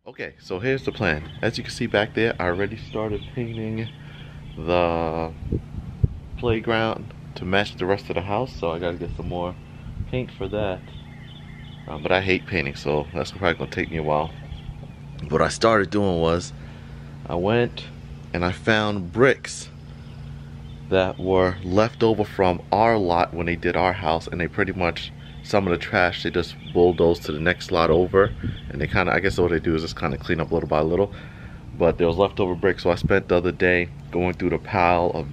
Okay, so here's the plan. As you can see back there, I already started painting the playground to match the rest of the house, so I gotta get some more paint for that. But I hate painting, so that's probably gonna take me a while. What I started doing was, I went and I found bricks that were left over from our lot when they did our house, and they pretty much, some of the trash they just bulldoze to the next lot over, and they kind of, I guess what they do is just kind of clean up little by little. But there was leftover bricks, so I spent the other day going through the pile of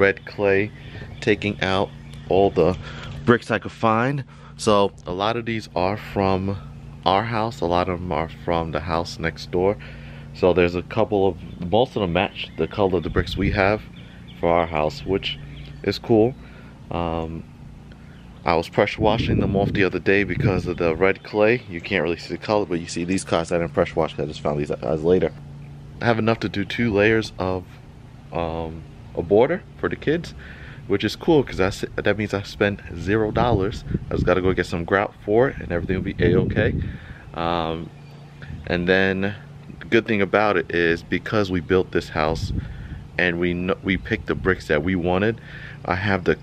red clay, taking out all the bricks I could find. So a lot of these are from our house, a lot of them are from the house next door. So there's a couple of, most of them match the color of the bricks we have for our house, which is cool. I was pressure washing them off the other day because of the red clay. You can't really see the color, but you see these cars I didn't pressure wash because I just found these guys later. I have enough to do 2 layers of a border for the kids, which is cool because that means I spent $0. I just gotta go get some grout for it and everything will be a-okay. And then the good thing about it is, because we built this house and we picked the bricks that we wanted, I have the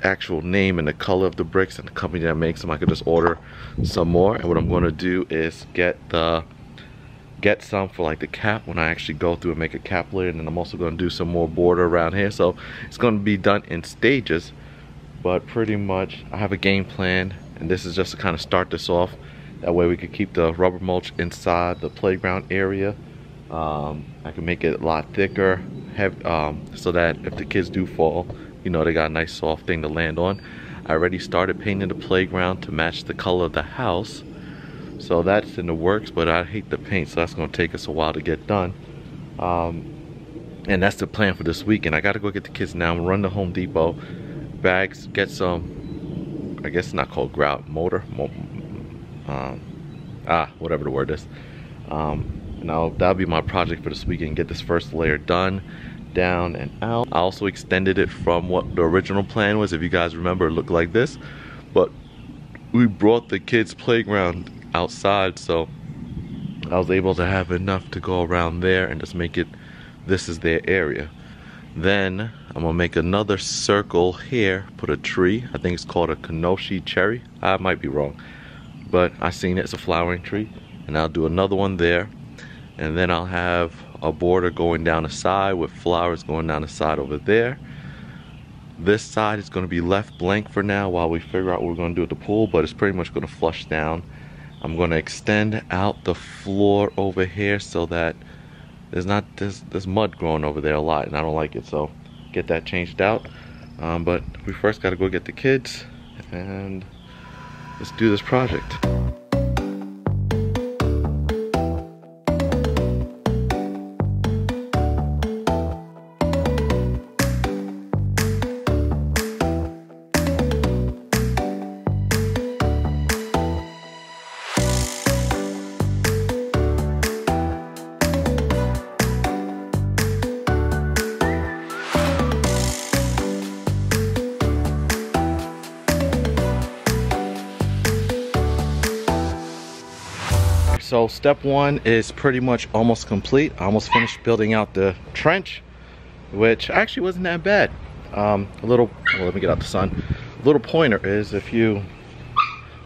actual name and the color of the bricks and the company that makes them. I could just order some more, and what I'm going to do is get some for like the cap when I actually go through and make a cap layer, and then I'm also going to do some more border around here. So it's going to be done in stages, but pretty much I have a game plan, and this is just to kind of start this off. That way we could keep the rubber mulch inside the playground area. I can make it a lot thicker, so that if the kids do fall, you know, they got a nice soft thing to land on. I already started painting the playground to match the color of the house, so that's in the works, but I hate the paint, so that's going to take us a while to get done. And that's the plan for this weekend. I got to go get the kids now. I'm gonna run to Home Depot, bags, get some, I guess it's not called grout, whatever the word is. Now that'll be my project for this weekend, get this first layer done, down and out. I also extended it from what the original plan was. If you guys remember, it looked like this, but we brought the kids' playground outside, so I was able to have enough to go around there and just make it, this is their area. Then I'm gonna make another circle here, put a tree. I think it's called a Kenoshi cherry. I might be wrong, but I seen it, it's a flowering tree. And I'll do another one there, and then I'll have a border going down the side with flowers going down the side over there. This side is going to be left blank for now while we figure out what we're going to do with the pool, but it's pretty much going to flush down. I'm going to extend out the floor over here so that there's not this mud growing over there a lot, and I don't like it, so get that changed out. But we first got to go get the kids and let's do this project. So step 1 is pretty much almost complete. I almost finished building out the trench, which actually wasn't that bad. Well, let me get out the sun. A little pointer is, if you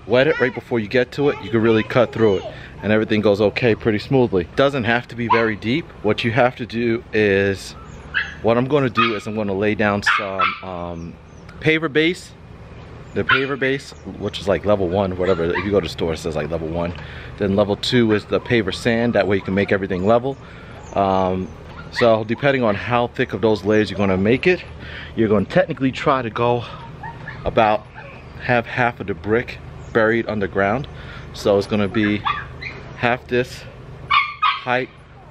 wet it right before you get to it, you can really cut through it and everything goes okay pretty smoothly. It doesn't have to be very deep. What you have to do is, what I'm going to do is I'm going to lay down some paver base. The paver base, which is like level 1, whatever. If you go to the store, it says like level 1. Then level 2 is the paver sand. That way you can make everything level. So depending on how thick of those layers you're going to make it, you're going to technically try to go about have half of the brick buried underground. So it's going to be half this height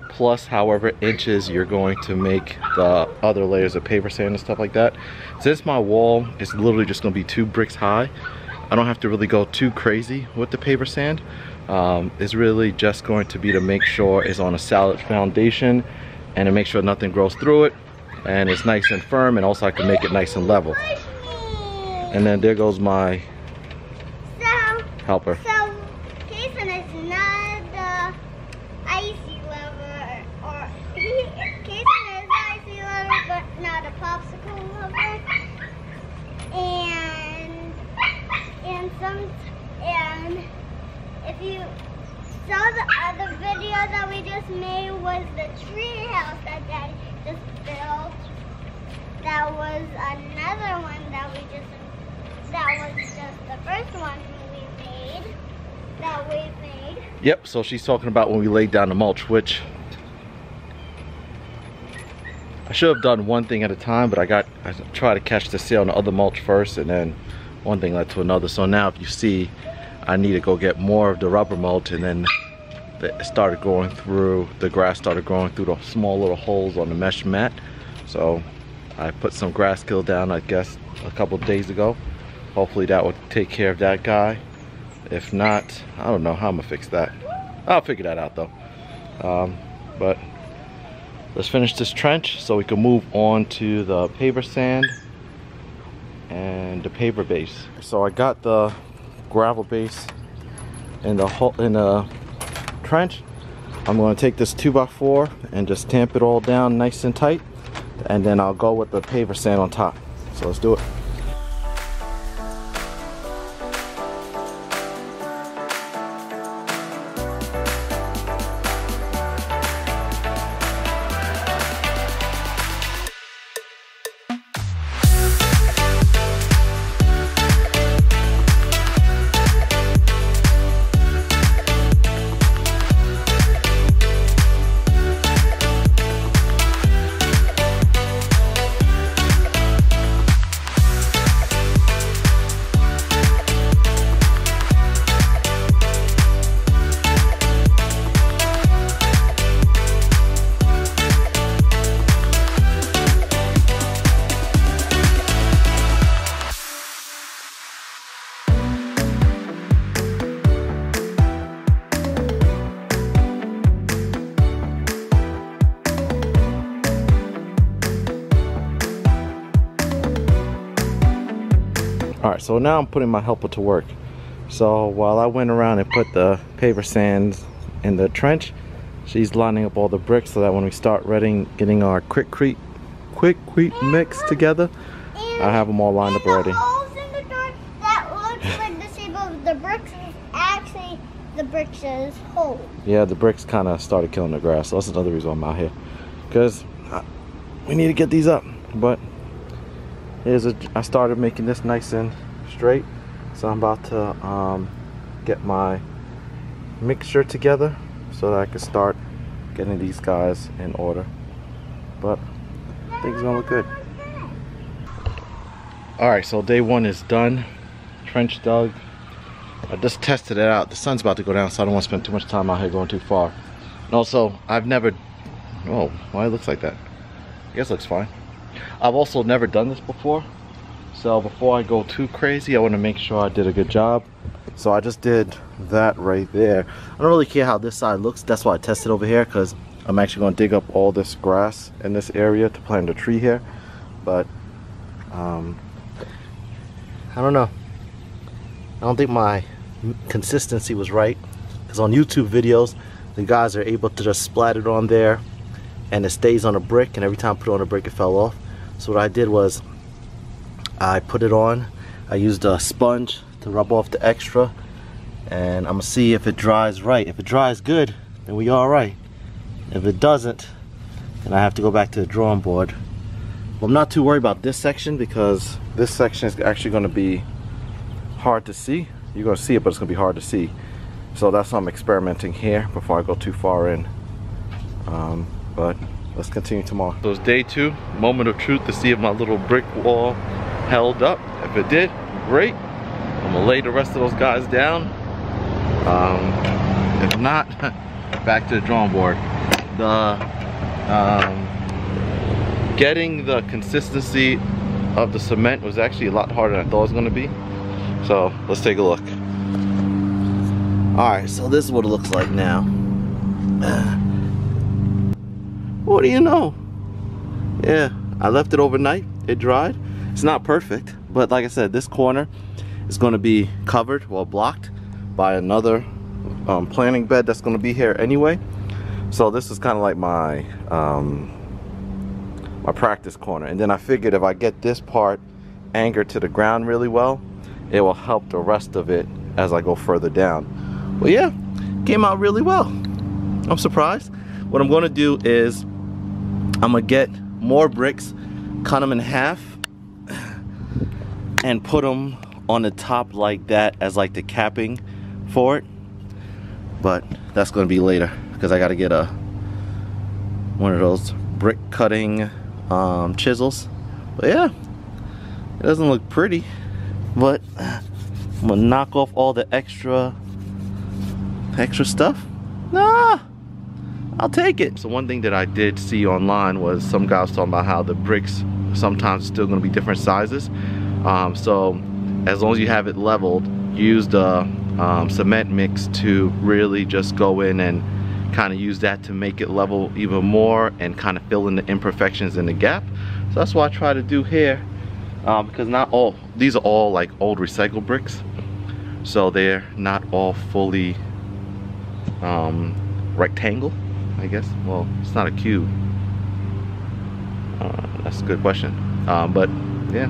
plus however inches you're going to make the other layers of paver sand and stuff like that. Since my wall is literally just going to be 2 bricks high, I don't have to really go too crazy with the paver sand. It's really just going to be to make sure it's on a solid foundation and to make sure nothing grows through it and it's nice and firm, and also I can make it nice and level. And then there goes my helper. So Jason is not other video that we just made was the tree house that Daddy just built. That was another one that was just the first one that we made. Yep, so she's talking about when we laid down the mulch, which I should have done one thing at a time, but I tried to catch the sale on the other mulch first, and then one thing led to another. So now if you see, I need to go get more of the rubber mulch, and then the grass started growing through the small little holes on the mesh mat. So I put some grass kill down, I guess, a couple of days ago. Hopefully that will take care of that guy. If not, I don't know how I'm gonna fix that. I'll figure that out though. But let's finish this trench so we can move on to the paver sand and the paver base. So I got the gravel base in the trench. I'm going to take this 2x4 and just tamp it all down nice and tight, and then I'll go with the paver sand on top. So let's do it. Alright, so now I'm putting my helper to work. So while I went around and put the paver sands in the trench, she's lining up all the bricks so that when we start getting our quickcrete mix together, I have them all lined up already. The holes in the door that looks like the shape of the bricks is actually the bricks' holes. Yeah, the bricks kind of started killing the grass, so that's another reason I'm out here. Because we need to get these up. But I started making this nice and straight, so I'm about to get my mixture together so that I can start getting these guys in order. But I think it's gonna look good. Alright, so day one is done. Trench dug. I just tested it out. The sun's about to go down, so I don't want to spend too much time out here going too far. And also, I've never... Oh, why it looks like that? I guess it looks fine. I've also never done this before, so before I go too crazy, I want to make sure I did a good job. So I just did that right there. I don't really care how this side looks. That's why I tested over here, because I'm actually going to dig up all this grass in this area to plant a tree here. But I don't know. I don't think my consistency was right, because on YouTube videos the guys are able to just splat it on there and it stays on a brick, and every time I put it on a brick it fell off. So what I did was I put it on, I used a sponge to rub off the extra, and I'm gonna see if it dries right. If it dries good, then we all right. If it doesn't, then I have to go back to the drawing board. Well, I'm not too worried about this section, because this section is actually going to be hard to see. You're going to see it, but it's going to be hard to see. So that's why I'm experimenting here before I go too far in. But let's continue tomorrow. So it's day two, moment of truth to see if my little brick wall held up. If it did, great. I'm gonna lay the rest of those guys down. If not, back to the drawing board. Getting the consistency of the cement was actually a lot harder than I thought it was gonna be. So let's take a look. Alright, so this is what it looks like now. What do you know? Yeah, I left it overnight. It dried. It's not perfect, but like I said, this corner is going to be covered, well, blocked by another planting bed that's going to be here anyway. So this is kind of like my my practice corner. And then I figured if I get this part anchored to the ground really well, it will help the rest of it as I go further down. Well, yeah, came out really well. I'm surprised. What I'm gonna do is I'm gonna get more bricks, cut them in half, and put them on the top like that as like the capping for it. But that's gonna be later because I gotta get one of those brick cutting chisels. But yeah, it doesn't look pretty, but I'm gonna knock off all the extra stuff. Nah, I'll take it. So one thing that I did see online was some guys talking about how the bricks sometimes are still gonna be different sizes. So as long as you have it leveled, use the cement mix to really just go in and kind of use that to make it level even more and kind of fill in the imperfections in the gap. So that's what I try to do here, because not all, these are all like old recycled bricks, so they're not all fully rectangle, I guess. Well, it's not a cube. That's a good question. But yeah,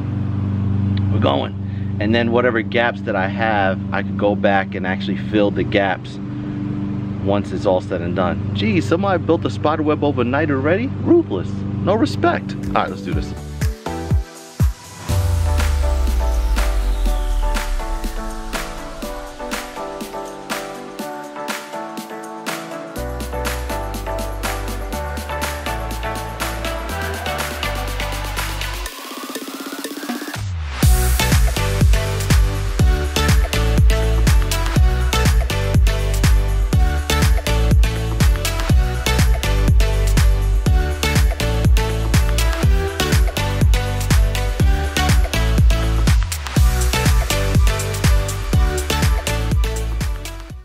we're going. And then whatever gaps that I have, I could go back and actually fill the gaps once it's all said and done. Geez, somebody built a spider web overnight already? Ruthless. No respect. All right, let's do this.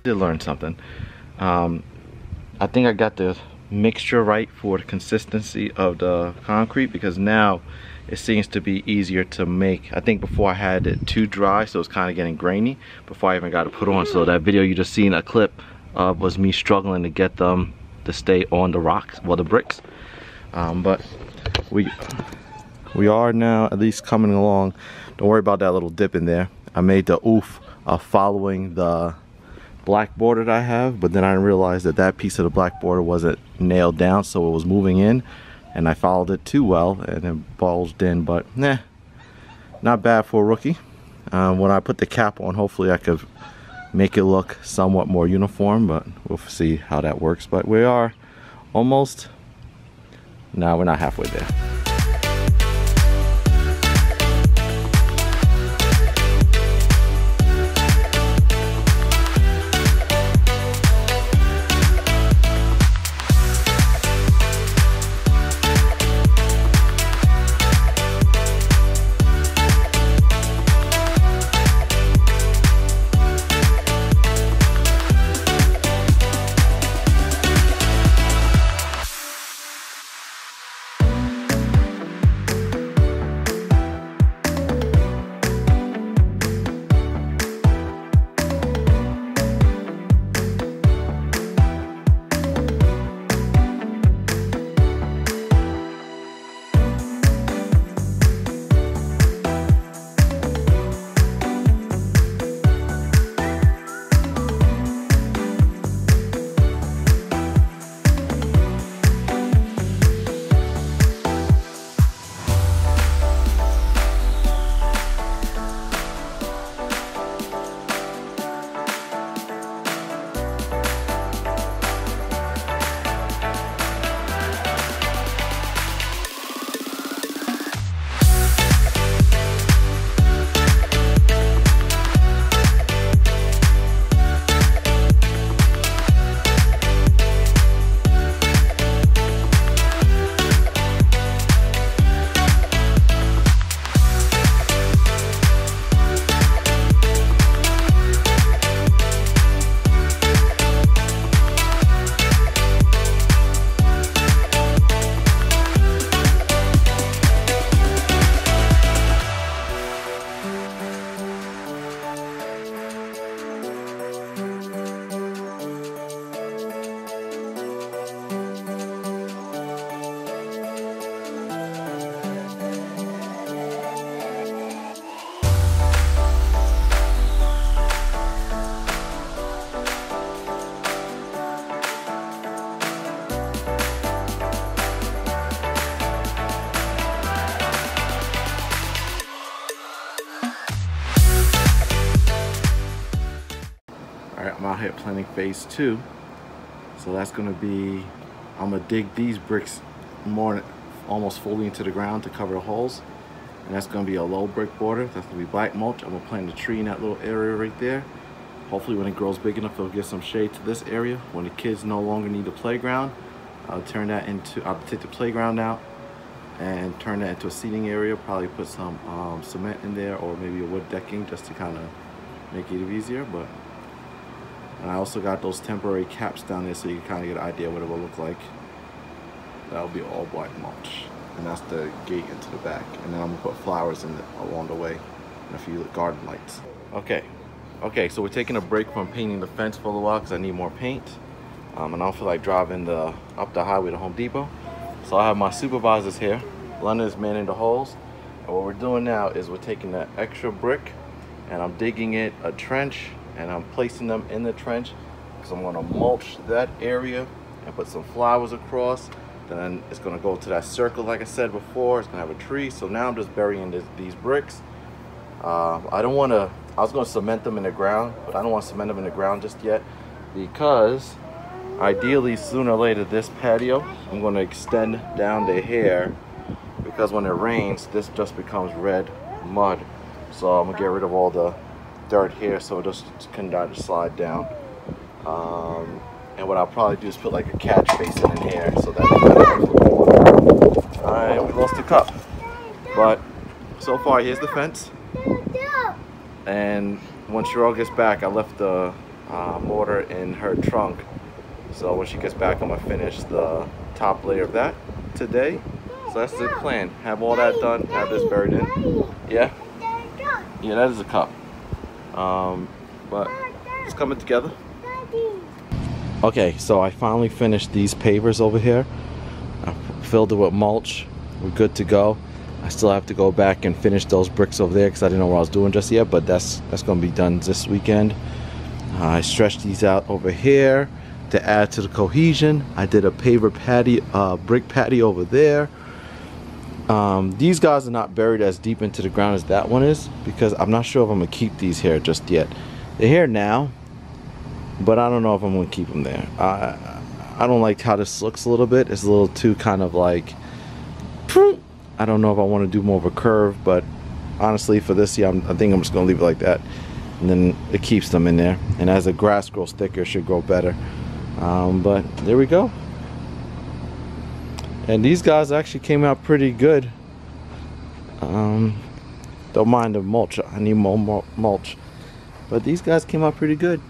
Did learn something. I think I got the mixture right for the consistency of the concrete, because now it seems to be easier to make. I think before I had it too dry, so it's kind of getting grainy before I even got it put on. So that video you just seen a clip of was me struggling to get them to stay on the rocks, well, the bricks. But we are now at least coming along. Don't worry about that little dip in there. I made the oof of following the black border that I have, but then I realized that that piece of the black border wasn't nailed down, so it was moving in, and I followed it too well and it bulged in. But nah, not bad for a rookie. When I put the cap on, hopefully I could make it look somewhat more uniform, but we'll see how that works. But we are almost, no, we're not halfway there. out here planning phase 2. So that's gonna be, I'm gonna dig these bricks more almost fully into the ground to cover the holes. And that's gonna be a low brick border. That's gonna be black mulch. I'm gonna plant a tree in that little area right there. Hopefully when it grows big enough, it'll give some shade to this area. When the kids no longer need the playground, I'll take the playground out and turn that into a seating area. Probably put some cement in there or maybe a wood decking just to kind of make it easier. And I also got those temporary caps down there so you can kind of get an idea what it will look like. That'll be all black mulch. And that's the gate into the back. And then I'm gonna put flowers in along the way and a few garden lights. Okay, so we're taking a break from painting the fence for a little while because I need more paint. And I don't feel like driving up the highway to Home Depot. So I have my supervisors here. London is manning the holes. And what we're doing now is we're taking that extra brick and I'm digging it a trench and I'm placing them in the trench because I'm gonna mulch that area and put some flowers across. Then it's gonna go to that circle like I said before. It's gonna have a tree. So now I'm just burying these bricks. I was gonna cement them in the ground, but I don't want to cement them in the ground just yet because ideally sooner or later this patio, I'm gonna extend down the hair because when it rains, this just becomes red mud. So I'm gonna get rid of all the dirt here so it just can slide down. And what I'll probably do is put like a catch basin in here so that Alright, we lost the cup. But so far, here's the fence. And when Shirell gets back, I left the mortar in her trunk. So when she gets back, I'm gonna finish the top layer of that today. So that's the plan. Have all that done, have this buried in. Yeah? Yeah, that is a cup. But it's coming together. Okay, so I finally finished these pavers over here. I filled it with mulch. We're good to go. I still have to go back and finish those bricks over there because I didn't know what I was doing just yet, but that's going to be done this weekend. I stretched these out over here to add to the cohesion. I did a paver patio, brick patio over there. These guys are not buried as deep into the ground as that one is because I'm not sure if I'm going to keep these here just yet. They're here now, but I don't know if I'm going to keep them there. I don't like how this looks a little bit. It's a little too kind of like, I don't know if I want to do more of a curve, but honestly for this year, I think I'm just going to leave it like that. And then it keeps them in there. And as the grass grows thicker, it should grow better. But there we go. And these guys actually came out pretty good. Don't mind the mulch. I need more mulch. But these guys came out pretty good.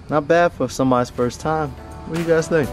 Not bad for somebody's first time. What do you guys think?